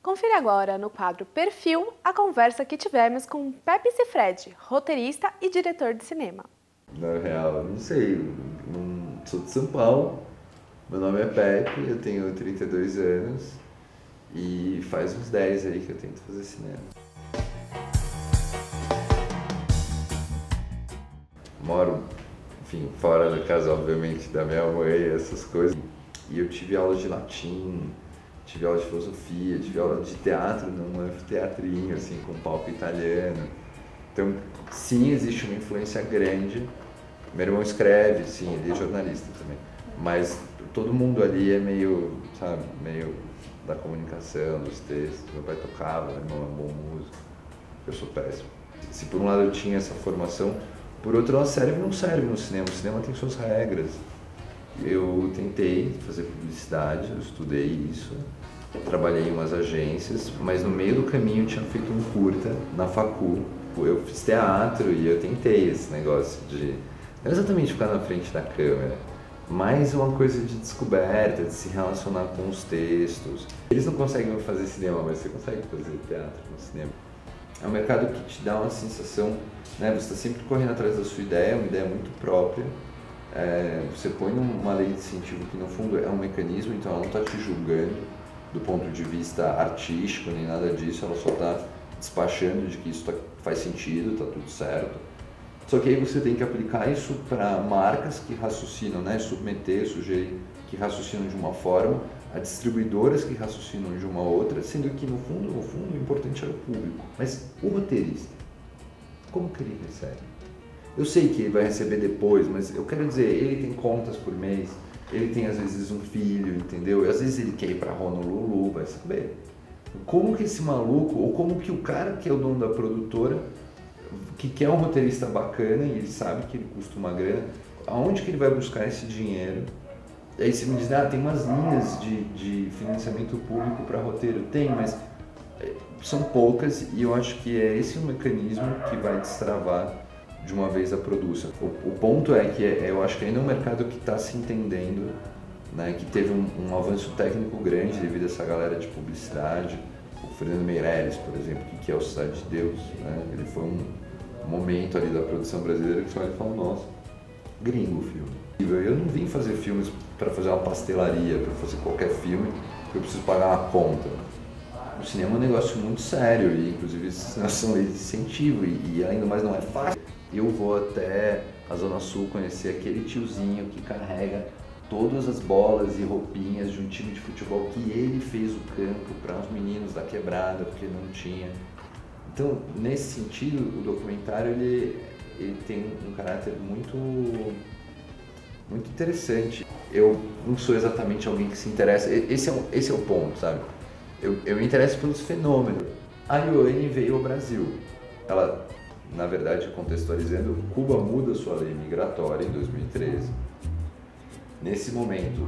Confira agora no quadro Perfil a conversa que tivemos com Pepe Sifredi, roteirista e diretor de cinema. Na real, eu não sei, sou de São Paulo, meu nome é Pepe, eu tenho 32 anos e faz uns 10 aí que eu tento fazer cinema. Moro, enfim, fora da casa, obviamente, da minha mãe, essas coisas. E eu tive aula de latim, tive aula de filosofia, tive aula de teatro num anfiteatrinho, assim, com palco italiano. Então, sim, existe uma influência grande. Meu irmão escreve, sim, ele é jornalista também. Mas todo mundo ali é meio, sabe, meio da comunicação, dos textos. Meu pai tocava, meu irmão é um bom músico. Eu sou péssimo. Se por um lado eu tinha essa formação, por outro ela serve e não serve no cinema. O cinema tem suas regras. Eu tentei fazer publicidade, eu estudei isso, trabalhei em umas agências, mas no meio do caminho eu tinha feito um curta na facu. Eu fiz teatro e eu tentei esse negócio de, não exatamente ficar na frente da câmera, mas uma coisa de descoberta, de se relacionar com os textos. Eles não conseguem fazer cinema, mas você consegue fazer teatro no cinema. É um mercado que te dá uma sensação, né? Você está sempre correndo atrás da sua ideia, uma ideia muito própria. Você põe numa lei de incentivo que no fundo é um mecanismo, então ela não está te julgando do ponto de vista artístico nem nada disso, ela só está despachando de que isso faz sentido, está tudo certo. Só que aí você tem que aplicar isso para marcas que raciocinam, né? Submeter, sugerir que raciocinam de uma forma, a distribuidoras que raciocinam de uma outra, sendo que no fundo o importante é o público. Mas o roteirista, como que ele recebe? Eu sei que ele vai receber depois, mas eu quero dizer, ele tem contas por mês, ele tem às vezes um filho, entendeu? E às vezes ele quer ir para Honolulu, vai saber. Como que esse maluco, ou como que o cara que é o dono da produtora, que quer um roteirista bacana e ele sabe que ele custa uma grana, aonde que ele vai buscar esse dinheiro? E aí você me diz, tem umas linhas de financiamento público para roteiro. Tem, mas são poucas e eu acho que é esse o mecanismo que vai destravar de uma vez a produção. O ponto é que eu acho que ainda é um mercado que está se entendendo, né, que teve um avanço técnico grande devido a essa galera de publicidade. O Fernando Meirelles, por exemplo, que é o Cidade de Deus, né, ele foi um momento ali da produção brasileira que você olha e fala, nossa, gringo o filme. Eu não vim fazer filmes para fazer uma pastelaria, para fazer qualquer filme, porque eu preciso pagar uma conta. O cinema é um negócio muito sério e inclusive são leis de incentivo e ainda mais não é fácil. Eu vou até a Zona Sul conhecer aquele tiozinho que carrega todas as bolas e roupinhas de um time de futebol que ele fez o campo para os meninos da quebrada, porque não tinha. Então, nesse sentido, o documentário ele tem um caráter muito interessante. Eu não sou exatamente alguém que se interessa, esse é o ponto, sabe? Eu me interesso pelos fenômenos. A Ioane veio ao Brasil. Ela, na verdade, contextualizando, Cuba muda sua lei migratória em 2013. Nesse momento,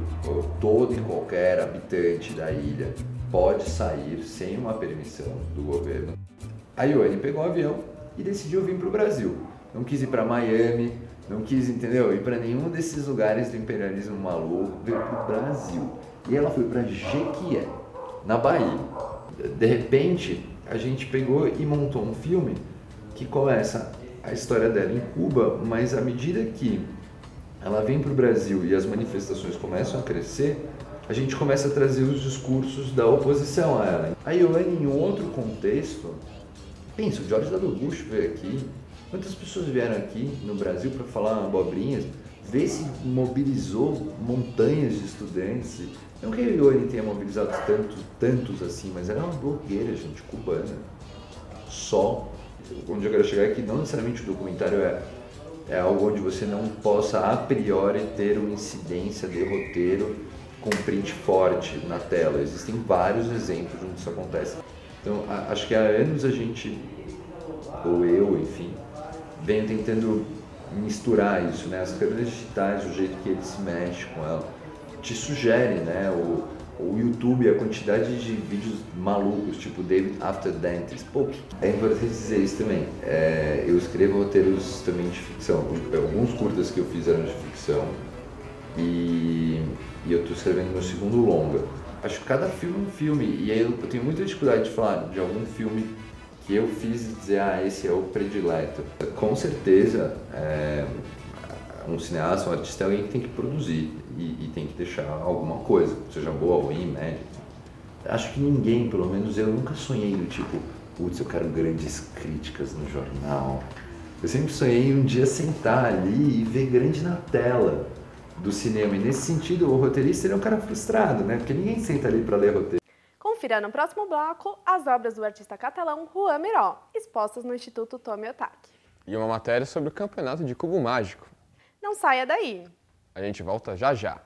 todo e qualquer habitante da ilha pode sair sem uma permissão do governo. A Ioane pegou o avião e decidiu vir para o Brasil. Não quis ir para Miami, não quis, entendeu? Ir para nenhum desses lugares do imperialismo maluco, veio para o Brasil. E ela foi para Jequié, na Bahia. De repente, a gente pegou e montou um filme que começa a história dela em Cuba, mas à medida que ela vem para o Brasil e as manifestações começam a crescer, a gente começa a trazer os discursos da oposição a ela. A Ioane, em um outro contexto, pensa, o George W. Bush veio aqui, quantas pessoas vieram aqui no Brasil para falar abobrinhas, vê se mobilizou montanhas de estudantes. Não que a Ioane tenha mobilizado tantos assim, mas ela é uma blogueira, gente, cubana. Só. Onde eu quero chegar é que não necessariamente o documentário é algo onde você não possa a priori ter uma incidência de roteiro com print forte na tela. Existem vários exemplos onde isso acontece. Então, acho que há anos a gente, ou eu, enfim, venho tentando misturar isso, né? As câmeras digitais, o jeito que ele se mexe com ela, te sugere, né? O YouTube, a quantidade de vídeos malucos, tipo David After Dentist. Pô, é importante dizer isso também. Eu escrevo roteiros também de ficção. Alguns curtas que eu fiz eram de ficção. E eu estou escrevendo meu segundo longa. Acho que cada filme é um filme, e aí eu tenho muita dificuldade de falar de algum filme que eu fiz e dizer, esse é o predileto. Com certeza, um cineasta, um artista é alguém que tem que produzir e tem que deixar alguma coisa, seja boa, ruim, média. Acho que ninguém, pelo menos eu, nunca sonhei do tipo, putz, eu quero grandes críticas no jornal. Eu sempre sonhei um dia sentar ali e ver grande na tela do cinema. E nesse sentido, o roteirista ele é um cara frustrado, né? Porque ninguém senta ali para ler roteiro. Confira no próximo bloco as obras do artista catalão Juan Miró, expostas no Instituto Tomi Otaki. E uma matéria sobre o campeonato de cubo mágico. Não saia daí! A gente volta já já.